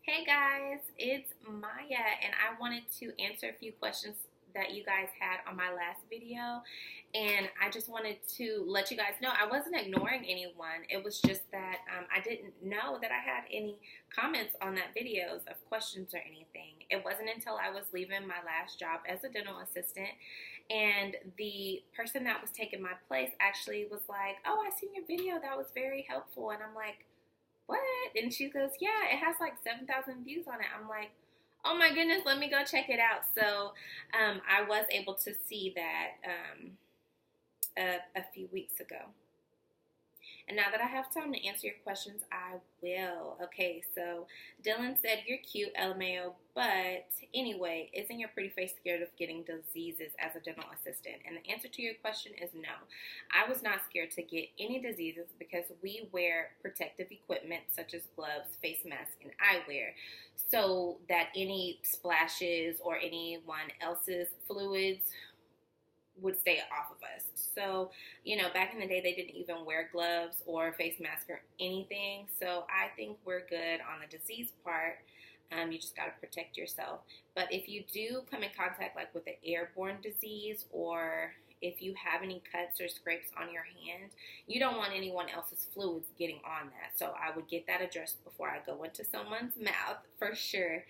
Hey guys, it's Maya, and I wanted to answer a few questions that you guys had on my last video. And I just wanted to let you guys know I wasn't ignoring anyone. It was just that I didn't know that I had any comments on that videos of questions or anything. It wasn't until I was leaving my last job as a dental assistant, and the person that was taking my place actually was like, "Oh, I seen your video. That was very helpful." And I'm like, what? And she goes, yeah, it has like 7,000 views on it. I'm like, oh my goodness, let me go check it out. So I was able to see that a few weeks ago. And now that I have time to answer your questions, I will. Okay, so Dylan said, you're cute, LMAO, but anyway, isn't your pretty face scared of getting diseases as a dental assistant? And the answer to your question is no. I was not scared to get any diseases because we wear protective equipment such as gloves, face masks, and eyewear so that any splashes or anyone else's fluids would stay off of us. So, back in the day, they didn't even wear gloves or face masks or anything. So I think we're good on the disease part. You just got to protect yourself. But if you do come in contact like with an airborne disease, or if you have any cuts or scrapes on your hand, you don't want anyone else's fluids getting on that. So I would get that addressed before I go into someone's mouth for sure.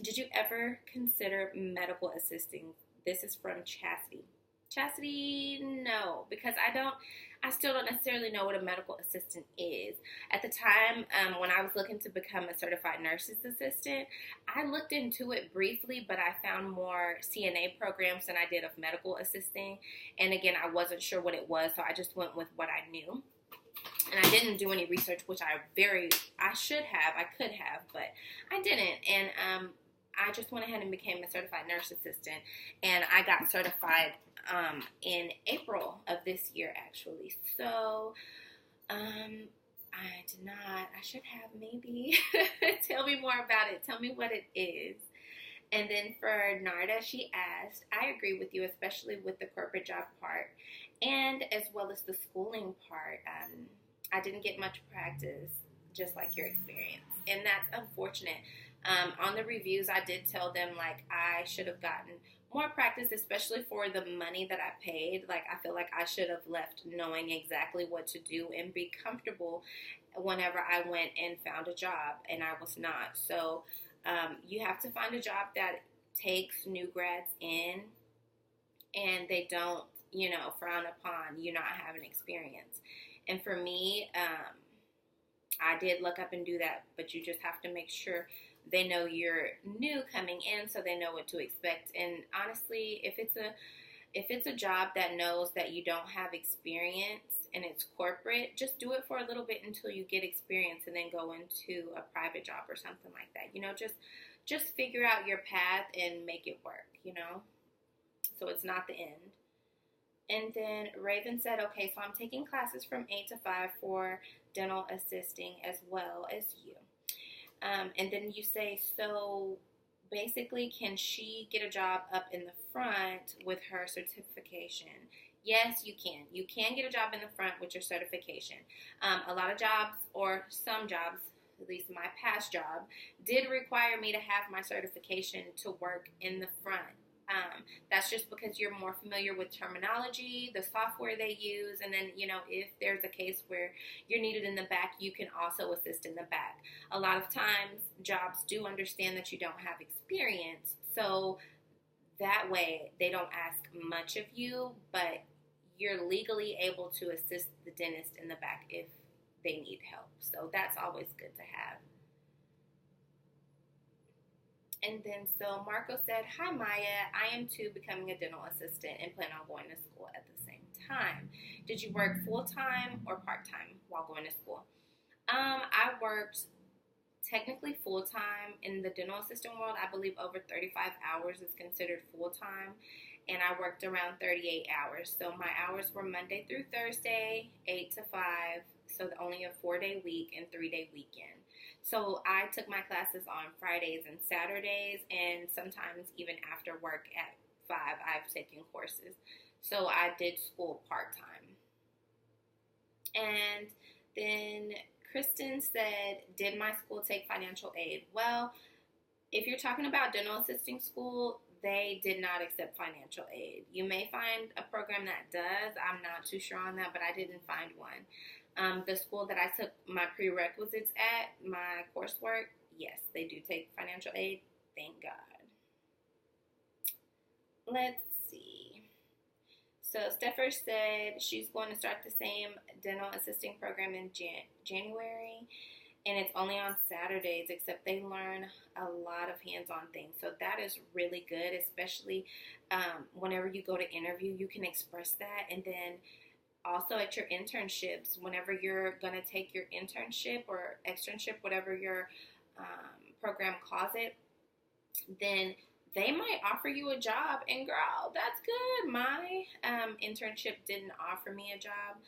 Did you ever consider medical assisting? This is from Chastity. Chastity, no, because I still don't necessarily know what a medical assistant is. At the time, when I was looking to become a certified nurse's assistant, I looked into it briefly, but I found more CNA programs than I did of medical assisting. And again, I wasn't sure what it was, so I just went with what I knew. And I didn't do any research, which I should have, I could have, but I didn't. And I just went ahead and became a certified nurse assistant, and I got certified in April of this year, actually. So, I did not. I should have maybe. Tell me more about it. Tell me what it is. And then for Narda, she asked, I agree with you, especially with the corporate job part, and as well as the schooling part. I didn't get much practice, just like your experience, and that's unfortunate. On the reviews, I did tell them, like, I should have gotten more practice, especially for the money that I paid. Like, I feel like I should have left knowing exactly what to do and be comfortable whenever I went and found a job, and I was not. So you have to find a job that takes new grads in, and they don't, frown upon you not having experience. And for me, I did look up and do that, but you just have to make sure they know you're new coming in, so they know what to expect. And honestly, if it's a job that knows that you don't have experience and it's corporate, just do it for a little bit until you get experience, and then go into a private job or something like that. Just figure out your path and make it work. So it's not the end. And then Raven said, okay, so I'm taking classes from 8 to 5 for dental assisting as well as you. And then you say, so basically, can she get a job up in the front with her certification? Yes, you can. You can get a job in the front with your certification. A lot of jobs, or some jobs, at least my past job, did require me to have my certification to work in the front. That's just because you're more familiar with terminology, the software they use, and then, if there's a case where you're needed in the back, you can also assist in the back. A lot of times, jobs do understand that you don't have experience, so that way they don't ask much of you, but you're legally able to assist the dentist in the back if they need help. So that's always good to have. And then, so Marco said, hi, Maya. I am too becoming a dental assistant and plan on going to school at the same time. Did you work full-time or part-time while going to school? I worked technically full-time in the dental assistant world. I believe over 35 hours is considered full-time, and I worked around 38 hours. So my hours were Monday through Thursday, 8 to 5, so only a 4-day week and 3-day weekend. So I took my classes on Fridays and Saturdays, and sometimes even after work at 5, I've taken courses. So I did school part-time. And then Kristen said, did my school take financial aid? Well, if you're talking about dental assisting school, they did not accept financial aid. You may find a program that does. I'm not too sure on that, but I didn't find one. The school that I took my prerequisites at, my coursework, yes, they do take financial aid. Thank God. Let's see. So Steffer said she's going to start the same dental assisting program in January, and it's only on Saturdays, except they learn a lot of hands-on things. So that is really good, especially whenever you go to interview, you can express that. And then also at your internships, whenever you're going to take your internship or externship, whatever your program calls it, then they might offer you a job. And girl, that's good. My internship didn't offer me a job.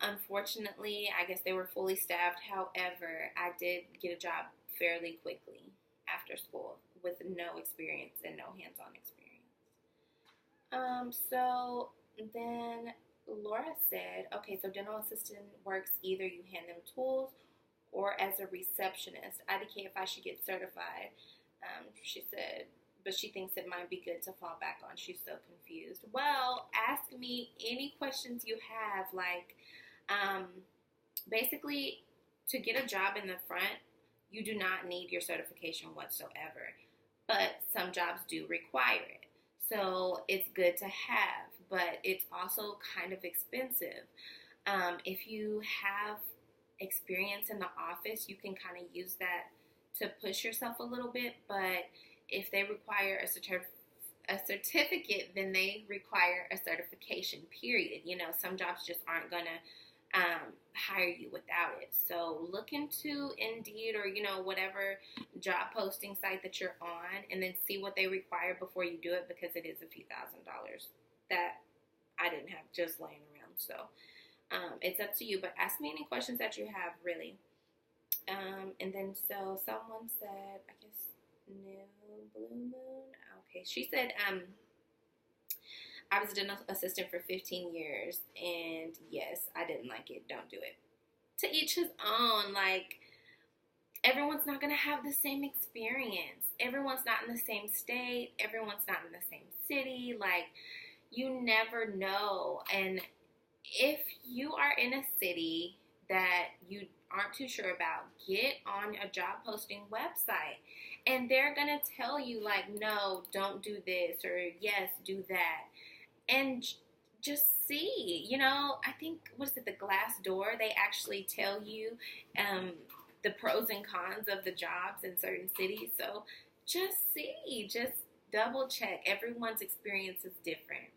Unfortunately, I guess they were fully staffed. However, I did get a job fairly quickly after school with no experience and no hands-on experience. So then Laura said, okay, so dental assistant works either you hand them tools or as a receptionist. IDK if I should get certified. She said, but she thinks it might be good to fall back on. She's so confused. Well, ask me any questions you have. Like, basically, to get a job in the front, you do not need your certification whatsoever. But some jobs do require it. So it's good to have, but it's also kind of expensive. If you have experience in the office, you can kind of use that to push yourself a little bit, but if they require a certificate, then they require a certification, period. You know, some jobs just aren't going to hire you without it. So look into Indeed or, you know, whatever job posting site that you're on, and then see what they require before you do it, because it is a few $1,000s that I didn't have just laying around. So it's up to you, but ask me any questions that you have, really. And then so someone said, I guess, no blue moon. Okay, she said, I was a dental assistant for 15 years, and yes, I didn't like it. Don't do it. To each his own. Like, everyone's not going to have the same experience. Everyone's not in the same state. Everyone's not in the same city. Like, you never know. And if you are in a city that you aren't too sure about, get on a job posting website, and they're gonna tell you, like, no, don't do this, or yes, do that, and just see. You know, I think, what is it, the Glassdoor, they actually tell you the pros and cons of the jobs in certain cities. So just see, just double check. Everyone's experience is different.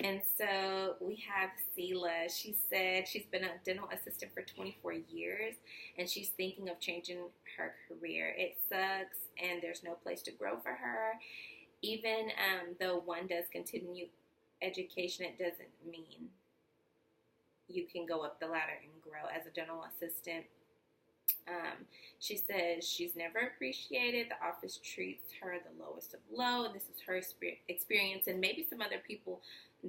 And so we have Sela. She said she's been a dental assistant for 24 years, and she's thinking of changing her career. It sucks, and there's no place to grow for her. Even though one does continue education, it doesn't mean you can go up the ladder and grow as a dental assistant. She says she's never appreciated. The office treats her the lowest of low, and this is her experience, and maybe some other people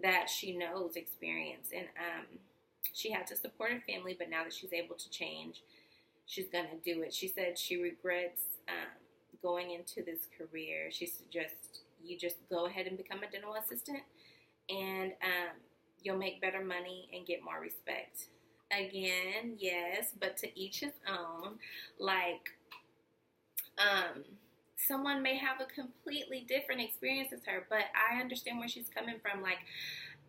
that she knows experience. And she had to support her family, but now that she's able to change, she's going to do it. She said she regrets going into this career. She suggests you just go ahead and become a dental assistant, and you'll make better money and get more respect. Again, yes, but to each his own. Like, someone may have a completely different experience as her, but I understand where she's coming from. Like,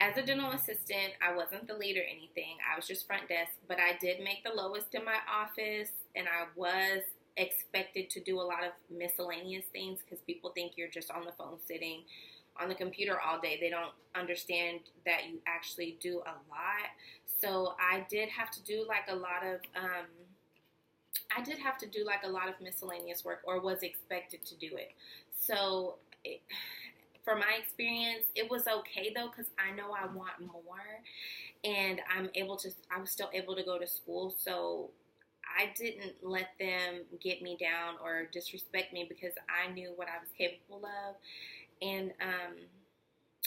as a dental assistant, I wasn't the lead or anything. I was just front desk, but I did make the lowest in my office, and I was expected to do a lot of miscellaneous things, because people think you're just on the phone sitting on the computer all day. They don't understand that you actually do a lot. So I did have to do like a lot of miscellaneous work, or was expected to do it. So for my experience, it was okay though, because I know I want more, and I was still able to go to school. So I didn't let them get me down or disrespect me, because I knew what I was capable of. And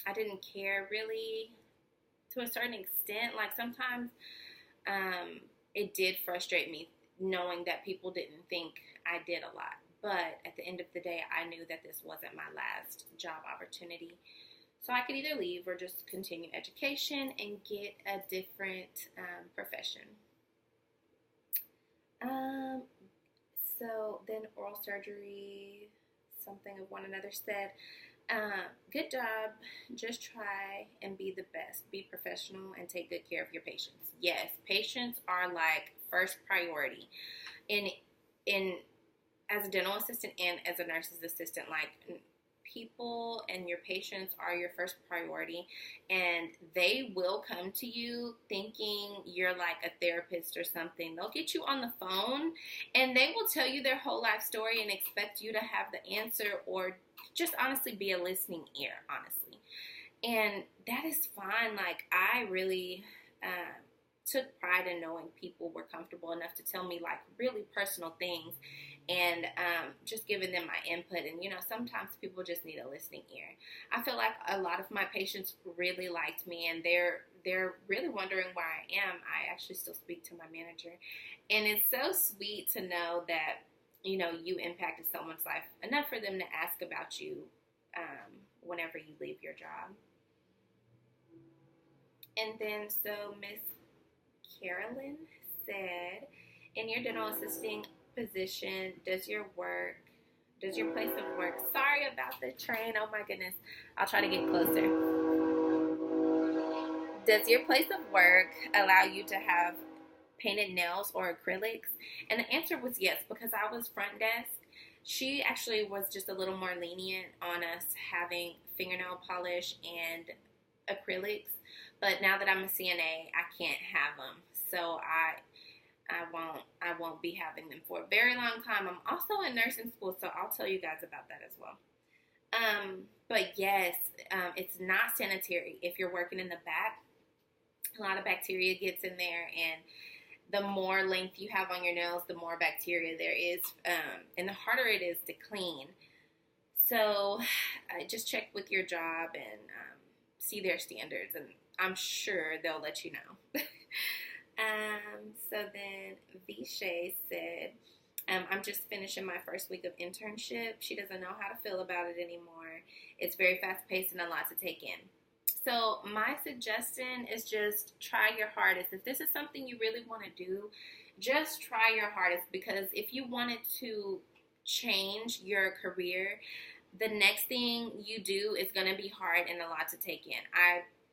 I didn't care really, to a certain extent. Like, sometimes it did frustrate me knowing that people didn't think I did a lot. But at the end of the day, I knew that this wasn't my last job opportunity. So I could either leave or just continue education and get a different profession. Um, so then oral surgery, something of one another said, good job. Just try and be the best. Be professional and take good care of your patients. Yes, patients are like first priority. In in as a dental assistant and as a nurse's assistant, like people and your patients are your first priority, and they will come to you thinking you're like a therapist or something. They'll get you on the phone and they will tell you their whole life story and expect you to have the answer or just honestly be a listening ear, honestly. And that is fine. Like, I really took pride in knowing people were comfortable enough to tell me like really personal things, and just giving them my input. And sometimes people just need a listening ear. I feel like a lot of my patients really liked me, and they're really wondering where I am. I actually still speak to my manager, and it's so sweet to know that you impacted someone's life enough for them to ask about you whenever you leave your job. And then so Miss Carolyn said, in your dental assisting position, does your place of work, sorry about the train, oh my goodness, I'll try to get closer. Does your place of work allow you to have painted nails or acrylics? And the answer was yes, because I was front desk. She actually was just a little more lenient on us having fingernail polish and acrylics. But now that I'm a CNA, I can't have them. So I won't be having them for a very long time. I'm also in nursing school, so I'll tell you guys about that as well. But yes, it's not sanitary. If you're working in the back, a lot of bacteria gets in there, and the more length you have on your nails, the more bacteria there is, and the harder it is to clean. So just check with your job and see their standards, and I'm sure they'll let you know. So then Vishay said, I'm just finishing my first week of internship. She doesn't know how to feel about it anymore. It's very fast-paced and a lot to take in. So my suggestion is just try your hardest. If this is something you really want to do, just try your hardest, because if you wanted to change your career, the next thing you do is going to be hard and a lot to take in.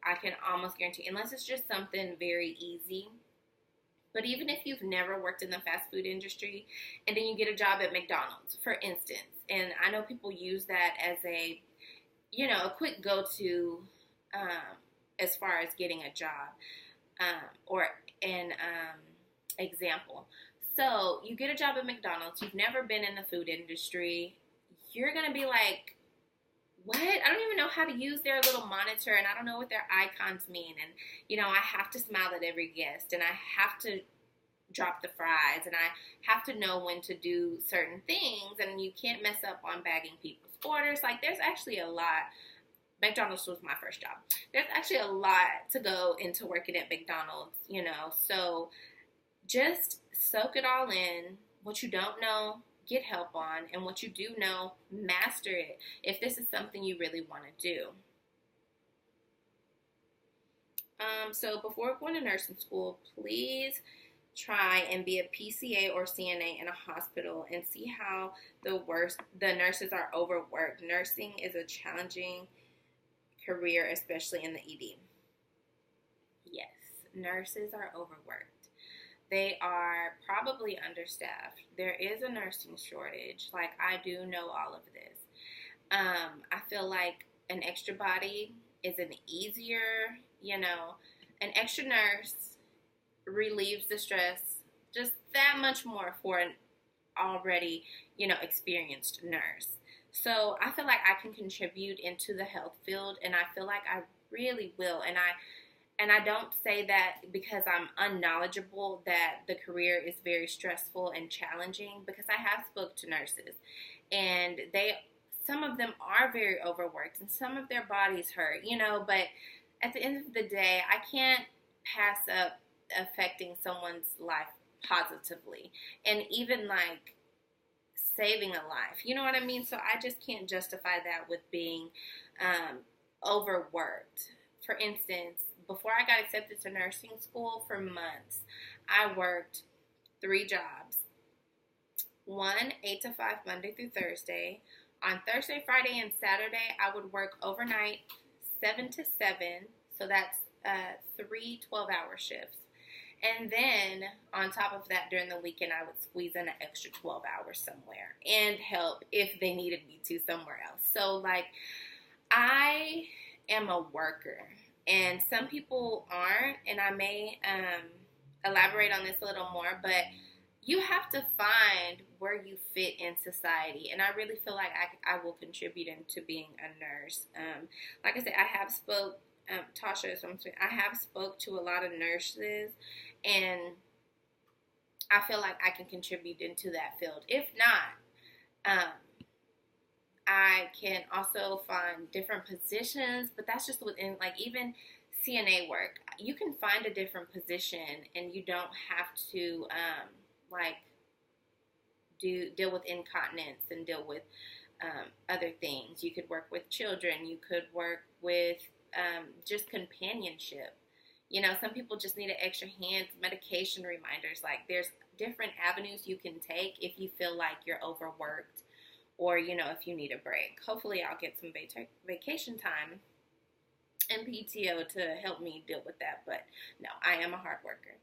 I can almost guarantee, unless it's just something very easy. But even if you've never worked in the fast food industry and then you get a job at McDonald's, for instance, and I know people use that as a quick go-to as far as getting a job or an example. So you get a job at McDonald's, you've never been in the food industry, you're going to be like, what? I don't even know how to use their little monitor, and I don't know what their icons mean. And, I have to smile at every guest, and I have to drop the fries, and I have to know when to do certain things, and you can't mess up on bagging people's orders. Like, there's actually a lot. McDonald's was my first job. There's actually a lot to go into working at McDonald's, So just soak it all in. What you don't know, get help on, and what you do know, master it if this is something you really want to do. So before going to nursing school, please try and be a PCA or CNA in a hospital and see how the nurses are overworked. Nursing is a challenging career, especially in the ED. Yes, nurses are overworked. They are probably understaffed. There is a nursing shortage. Like, I do know all of this. I feel like an extra body is an easier, an extra nurse relieves the stress just that much more for an already, experienced nurse. So I feel like I can contribute into the health field, and I feel like I really will. And I don't say that because I'm unknowledgeable that the career is very stressful and challenging, because I have spoke to nurses, and some of them are very overworked, and some of their bodies hurt, but at the end of the day, I can't pass up affecting someone's life positively, and even like saving a life. You know what I mean? So I just can't justify that with being overworked. For instance, before I got accepted to nursing school, for months, I worked 3 jobs. One, 8 to 5, Monday through Thursday. On Thursday, Friday, and Saturday, I would work overnight, 7 to 7. So that's 3 12-hour shifts. And then on top of that, during the weekend, I would squeeze in an extra 12 hours somewhere and help if they needed me to somewhere else. So, like, I am a worker, and some people aren't, and I may elaborate on this a little more, but you have to find where you fit in society, and I really feel like I will contribute into being a nurse. Like I said, I have spoke, Tasha, I have spoke to a lot of nurses, and I feel like I can contribute into that field. If not, I can also find different positions, but that's just within, like, even CNA work. You can find a different position, and you don't have to, deal with incontinence and deal with other things. You could work with children. You could work with just companionship. You know, some people just need an extra hand, medication reminders. Like, there's different avenues you can take if you feel like you're overworked, or, you know, if you need a break. Hopefully I'll get some vacation time and PTO to help me deal with that. But no, I am a hard worker.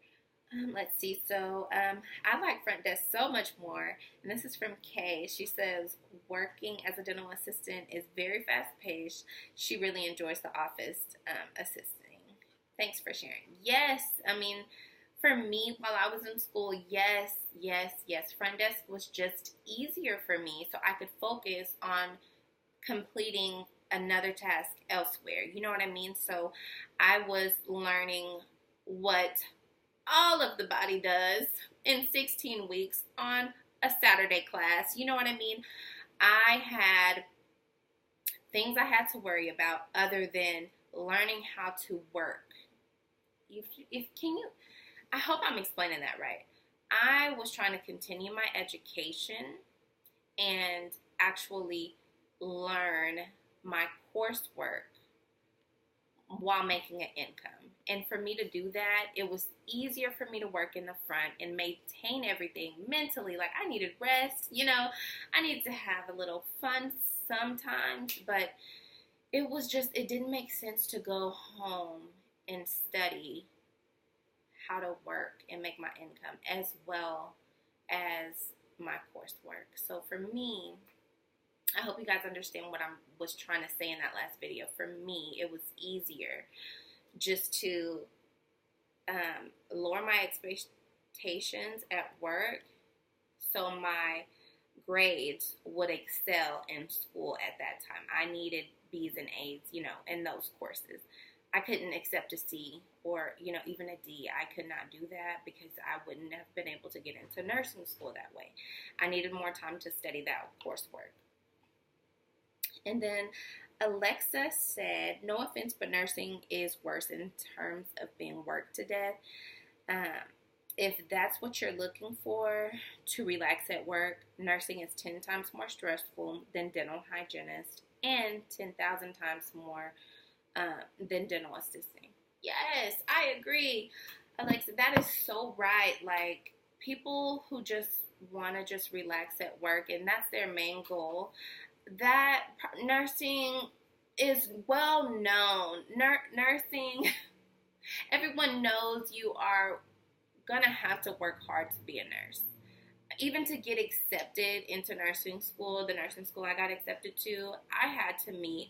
Let's see. So I like front desk so much more. And this is from Kay. She says, working as a dental assistant is very fast paced. She really enjoys the office assisting. Thanks for sharing. Yes. I mean, for me, while I was in school, yes. Front desk was just easier for me, so I could focus on completing another task elsewhere. You know what I mean? So I was learning what all of the body does in 16 weeks on a Saturday class. You know what I mean? I had things I had to worry about other than learning how to work. I hope I'm explaining that right. I was trying to continue my education and actually learn my coursework while making an income. And for me to do that, it was easier for me to work in the front and maintain everything mentally. Like, I needed rest, you know, I needed to have a little fun sometimes, but it didn't make sense to go home and study how to work and make my income as well as my coursework. So for me, I hope you guys understand what I was trying to say in that last video. For me, it was easier just to lower my expectations at work so my grades would excel in school at that time. I needed B's and A's, you know, in those courses. I couldn't accept a C or, you know, even a D. I could not do that because I wouldn't have been able to get into nursing school that way. I needed more time to study that coursework. And then Alexa said, no offense, but nursing is worse in terms of being worked to death. If that's what you're looking for to relax at work, nursing is 10 times more stressful than dental hygienist and 10,000 times more than dental assisting. Yes, I agree. Alexa, that is so right. Like, people who just want to just relax at work and that's their main goal, that nursing is well known. Nursing, everyone knows you are going to have to work hard to be a nurse. Even to get accepted into nursing school, the nursing school I got accepted to, I had to meet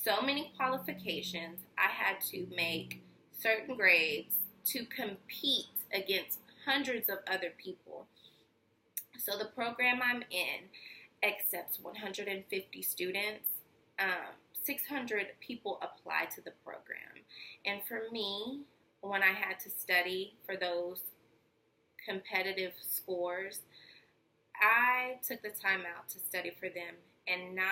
so many qualifications. I had to make certain grades to compete against hundreds of other people. So the program I'm in accepts 150 students. 600 people apply to the program. And for me, when I had to study for those competitive scores, I took the time out to study for them and not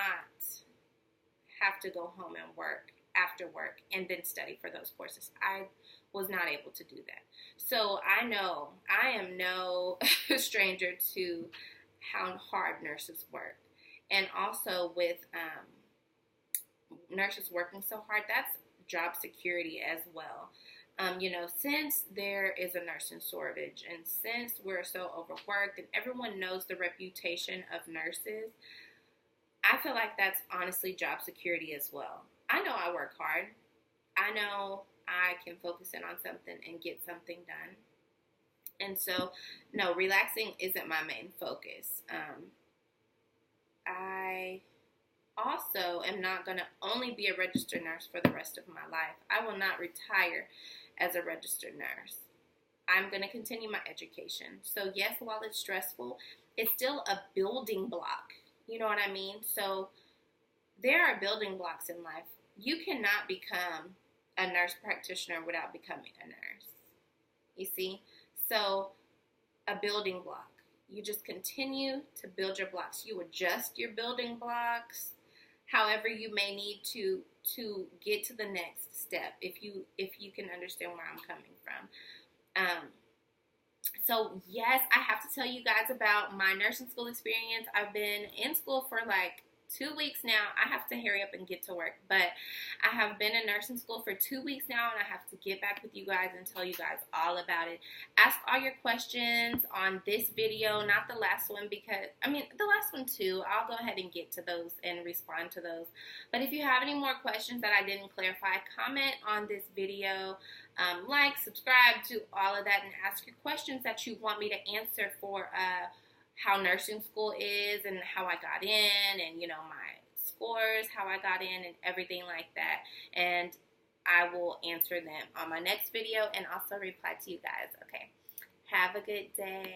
have to go home and work after work and then study for those courses. I was not able to do that. So I know I am no stranger to how hard nurses work. And also with nurses working so hard, that's job security as well. Since there is a nursing shortage and since we're so overworked and everyone knows the reputation of nurses, I feel like that's honestly job security as well. I know I work hard. I know I can focus in on something and get something done. And so, no, relaxing isn't my main focus. I also am not going to only be a registered nurse for the rest of my life. I will not retire as a registered nurse. I'm going to continue my education. So yes, while it's stressful, it's still a building block. You know what I mean? So there are building blocks in life. You cannot become a nurse practitioner without becoming a nurse. You see? So a building block. You just continue to build your blocks. You adjust your building blocks however you may need to get to the next step, if you can understand where I'm coming from. So yes, I have to tell you guys about my nursing school experience. I've been in school for like 2 weeks now. I have to hurry up and get to work, but I have been in nursing school for 2 weeks now, and I have to get back with you guys and tell you guys all about it. Ask all your questions on this video, not the last one, because, the last one too. I'll go ahead and get to those and respond to those. But if you have any more questions that I didn't clarify, comment on this video, like, subscribe, do all of that, and ask your questions that you want me to answer for how nursing school is and how I got in and, my scores, how I got in and everything like that. And I will answer them on my next video and also reply to you guys. Okay. Have a good day.